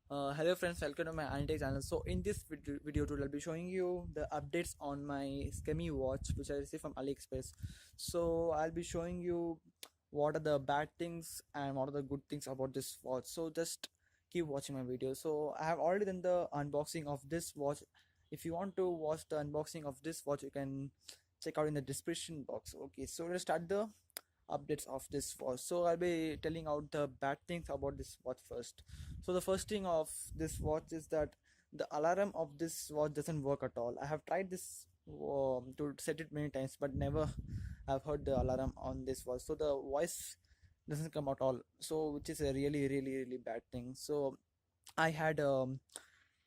Hello friends, welcome to my Anitech channel. So in this video today I'll be showing you the updates on my Skemi watch which I received from AliExpress. So I'll be showing you what are the bad things and what are the good things about this watch. So just keep watching my video. So I have already done the unboxing of this watch. If you want to watch the unboxing of this watch, you can check out in the description box. Okay, so let's start the updates of this watch. So I'll be telling out the bad things about this watch first. So the first thing of this watch is that the alarm of this watch doesn't work at all. I have tried this to set it many times, but never have heard the alarm on this watch. So the voice doesn't come at all, so which is a really bad thing. So I had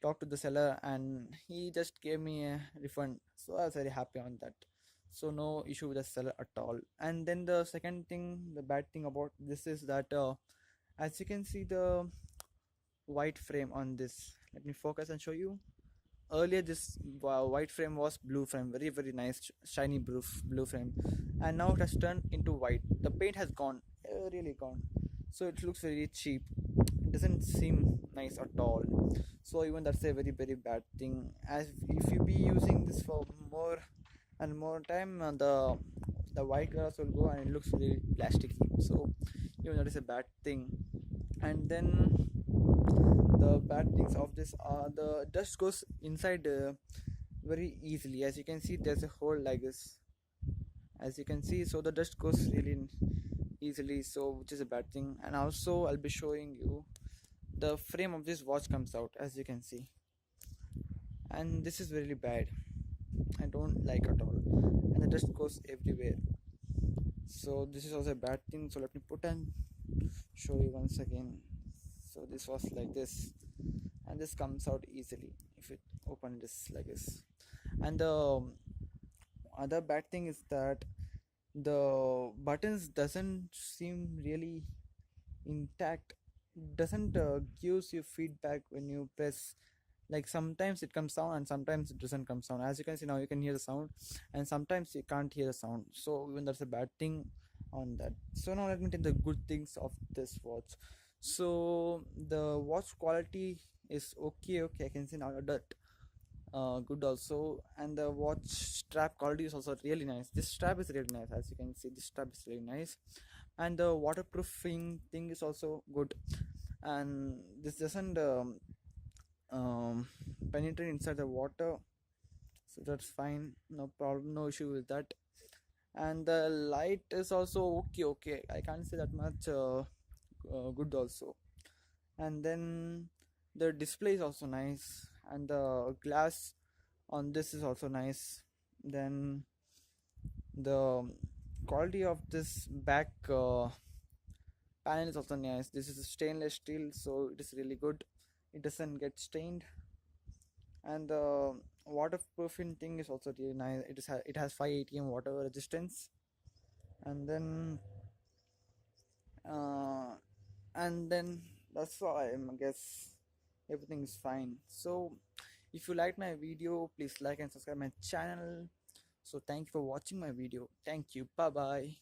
talked to the seller and he just gave me a refund, so I was very happy on that. So no issue with the seller at all. And then the second thing, the bad thing about this is that as you can see the white frame on this, let me focus and show you. Earlier this white frame was blue frame, very nice shiny blue frame, and now it has turned into white. The paint has gone, really gone, so it looks very cheap. It doesn't seem nice at all. So even that's a very bad thing, as if you be using this for more and more time, the white colors will go and it looks really plasticky. So even that is a bad thing. And then the bad things of this are the dust goes inside very easily. As you can see, there's a hole like this, as you can see. So the dust goes really easily, so which is a bad thing. And also I'll be showing you the frame of this watch comes out, as you can see, and this is really bad. I don't like at all, and the dust goes everywhere. So this is also a bad thing. So let me put and show you once again. So this was like this, and this comes out easily if it open this like this. And the other bad thing is that the buttons doesn't seem really intact. Doesn't gives you feedback when you press. Like sometimes it comes down and sometimes it doesn't come down. As you can see now, you can hear the sound, and sometimes you can't hear the sound. So even that's a bad thing on that. So now let me tell the good things of this watch. So the watch quality is okay, I can see now that good also. And the watch strap quality is also really nice. This strap is really nice, as you can see. This strap is really nice, and the waterproofing thing is also good, and this doesn't penetrate inside the water, so that's fine, no problem, no issue with that. And the light is also okay, I can't say that much good also. And then the display is also nice, and the glass on this is also nice. Then the quality of this back panel is also nice. This is a stainless steel, so it is really good. It doesn't get stained. And the waterproofing thing is also really nice. It has 5 atm water resistance. And then uh, that's all. I guess everything is fine. So if you like my video, please like and subscribe my channel. So thank you for watching my video. Thank you. Bye bye.